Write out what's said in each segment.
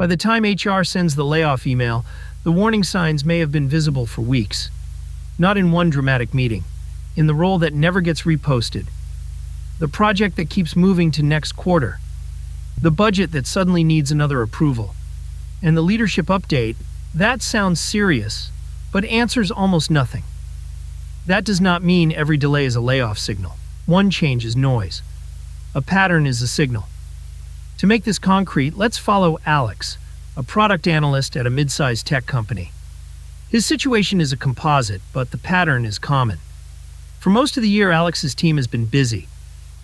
By the time HR sends the layoff email, the warning signs may have been visible for weeks. Not in one dramatic meeting. In the role that never gets reposted. The project that keeps moving to next quarter. The budget that suddenly needs another approval. And the leadership update, that sounds serious, but answers almost nothing. That does not mean every delay is a layoff signal. One change is noise. A pattern is a signal. To make this concrete, let's follow Alex, a product analyst at a mid-sized tech company. His situation is a composite, but the pattern is common. For most of the year, Alex's team has been busy.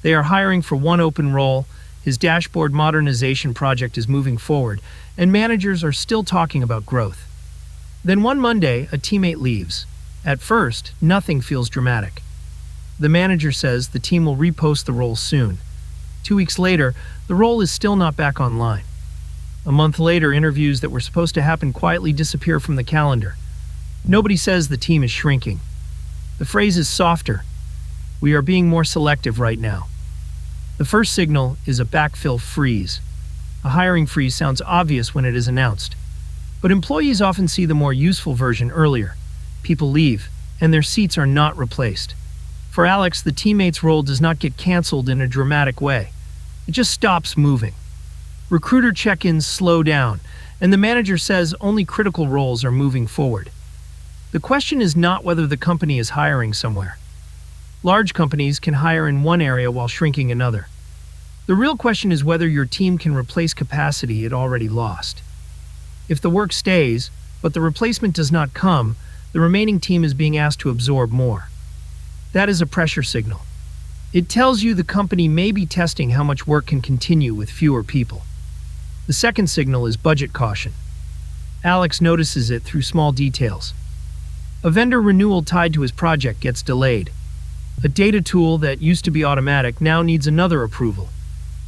They are hiring for one open role, his dashboard modernization project is moving forward, and managers are still talking about growth. Then one Monday, a teammate leaves. At first, nothing feels dramatic. The manager says the team will repost the role soon. 2 weeks later, the role is still not back online. A month later, interviews that were supposed to happen quietly disappear from the calendar. Nobody says the team is shrinking. The phrase is softer. We are being more selective right now. The first signal is a backfill freeze. A hiring freeze sounds obvious when it is announced. But employees often see the more useful version earlier. People leave, and their seats are not replaced. For Alex, the teammate's role does not get canceled in a dramatic way. It just stops moving. Recruiter check-ins slow down, and the manager says only critical roles are moving forward. The question is not whether the company is hiring somewhere. Large companies can hire in one area while shrinking another. The real question is whether your team can replace capacity it already lost. If the work stays, but the replacement does not come, the remaining team is being asked to absorb more. That is a pressure signal. It tells you the company may be testing how much work can continue with fewer people. The second signal is budget caution. Alex notices it through small details. A vendor renewal tied to his project gets delayed. A data tool that used to be automatic now needs another approval.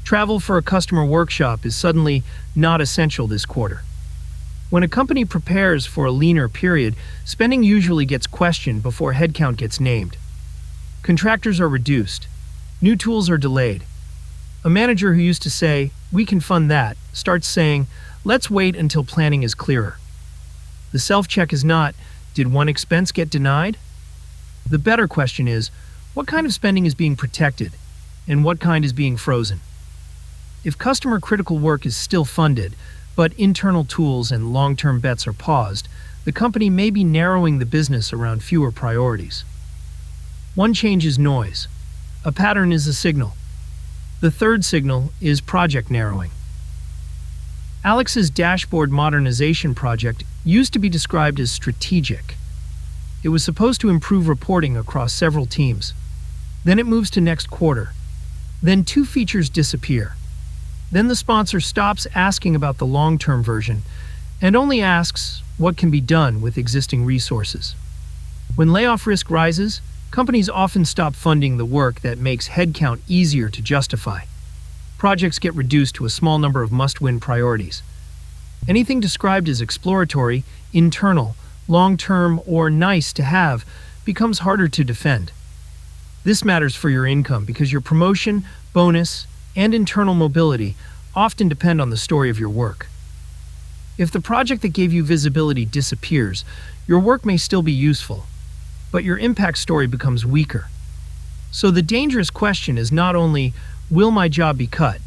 Travel for a customer workshop is suddenly not essential this quarter. When a company prepares for a leaner period, spending usually gets questioned before headcount gets named. Contractors are reduced. New tools are delayed. A manager who used to say, "We can fund that," starts saying, "Let's wait until planning is clearer." The self-check is not, "Did one expense get denied?" The better question is, what kind of spending is being protected, and what kind is being frozen? If customer-critical work is still funded, but internal tools and long-term bets are paused, the company may be narrowing the business around fewer priorities. One change is noise. A pattern is a signal. The third signal is project narrowing. Alex's dashboard modernization project used to be described as strategic. It was supposed to improve reporting across several teams. Then it moves to next quarter. Then 2 features disappear. Then the sponsor stops asking about the long-term version and only asks what can be done with existing resources. When layoff risk rises, companies often stop funding the work that makes headcount easier to justify. Projects get reduced to a small number of must-win priorities. Anything described as exploratory, internal, long-term, or nice to have becomes harder to defend. This matters for your income because your promotion, bonus, and internal mobility often depend on the story of your work. If the project that gave you visibility disappears, your work may still be useful, but your impact story becomes weaker. So the dangerous question is not only, will my job be cut?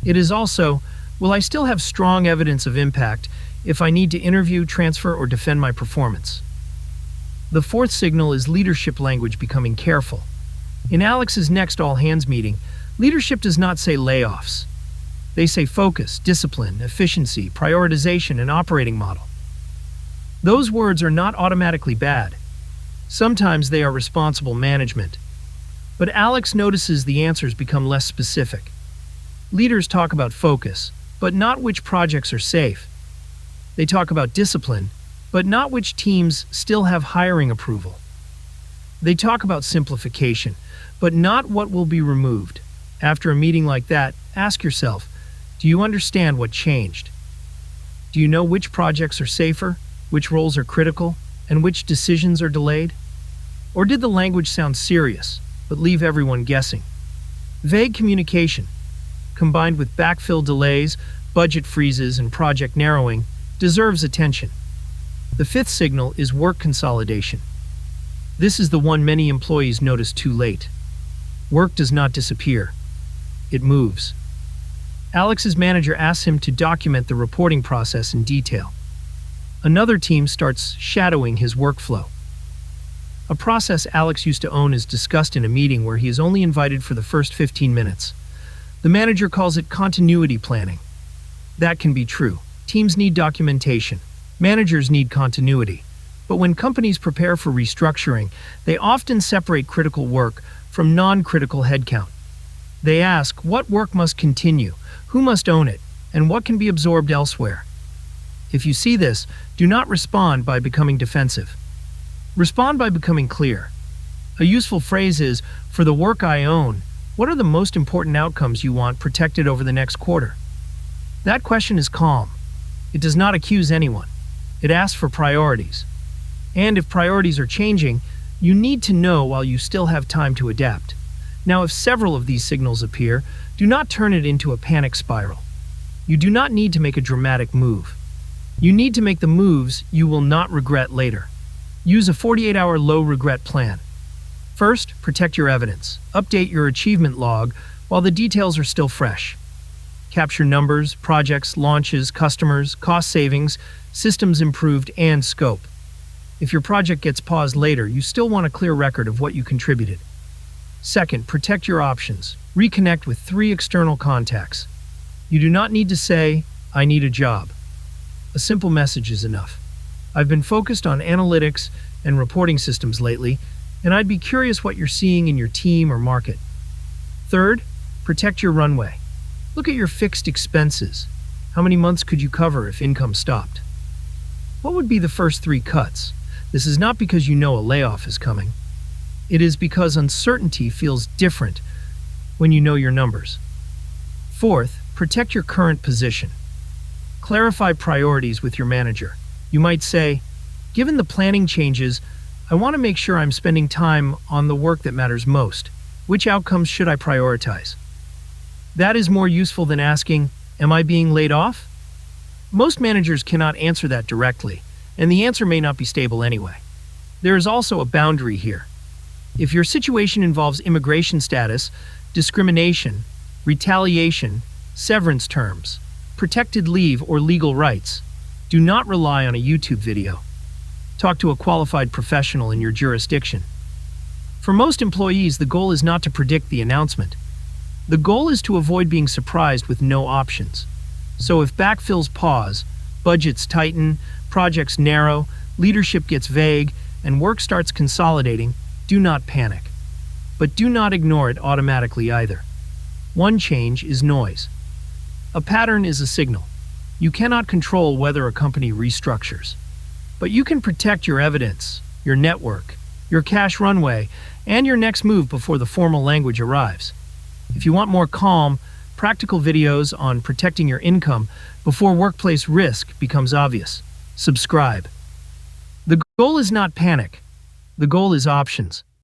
It is also, will I still have strong evidence of impact if I need to interview, transfer, or defend my performance? The fourth signal is leadership language becoming careful. In Alex's next all-hands meeting, leadership does not say layoffs. They say focus, discipline, efficiency, prioritization, and operating model. Those words are not automatically bad. Sometimes they are responsible management. But Alex notices the answers become less specific. Leaders talk about focus, but not which projects are safe. They talk about discipline, but not which teams still have hiring approval. They talk about simplification, but not what will be removed. After a meeting like that, ask yourself, do you understand what changed? Do you know which projects are safer, which roles are critical, and which decisions are delayed? Or did the language sound serious, but leave everyone guessing? Vague communication, combined with backfill delays, budget freezes, and project narrowing, deserves attention. The fifth signal is work consolidation. This is the one many employees notice too late. Work does not disappear. It moves. Alex's manager asks him to document the reporting process in detail. Another team starts shadowing his workflow. A process Alex used to own is discussed in a meeting where he is only invited for the first 15 minutes. The manager calls it continuity planning. That can be true. Teams need documentation. Managers need continuity. But when companies prepare for restructuring, they often separate critical work from non-critical headcount. They ask what work must continue, who must own it, and what can be absorbed elsewhere. If you see this, do not respond by becoming defensive. Respond by becoming clear. A useful phrase is, for the work I own, what are the most important outcomes you want protected over the next quarter? That question is calm. It does not accuse anyone. It asks for priorities. And if priorities are changing, you need to know while you still have time to adapt. Now, if several of these signals appear, do not turn it into a panic spiral. You do not need to make a dramatic move. You need to make the moves you will not regret later. Use a 48-hour low-regret plan. First, protect your evidence. Update your achievement log while the details are still fresh. Capture numbers, projects, launches, customers, cost savings, systems improved, and scope. If your project gets paused later, you still want a clear record of what you contributed. Second, protect your options. Reconnect with 3 external contacts. You do not need to say, I need a job. A simple message is enough. I've been focused on analytics and reporting systems lately, and I'd be curious what you're seeing in your team or market. Third, protect your runway. Look at your fixed expenses. How many months could you cover if income stopped? What would be the first 3 cuts? This is not because you know a layoff is coming. It is because uncertainty feels different when you know your numbers. Fourth, protect your current position. Clarify priorities with your manager. You might say, given the planning changes, I want to make sure I'm spending time on the work that matters most. Which outcomes should I prioritize? That is more useful than asking, am I being laid off? Most managers cannot answer that directly, and the answer may not be stable anyway. There is also a boundary here. If your situation involves immigration status, discrimination, retaliation, severance terms, protected leave, or legal rights, do not rely on a YouTube video. Talk to a qualified professional in your jurisdiction. For most employees, the goal is not to predict the announcement. The goal is to avoid being surprised with no options. So if backfills pause, budgets tighten, projects narrow, leadership gets vague, and work starts consolidating, do not panic. But do not ignore it automatically either. One change is noise. A pattern is a signal. You cannot control whether a company restructures. But you can protect your evidence, your network, your cash runway, and your next move before the formal language arrives. If you want more calm, practical videos on protecting your income before workplace risk becomes obvious, subscribe. The goal is not panic. The goal is options.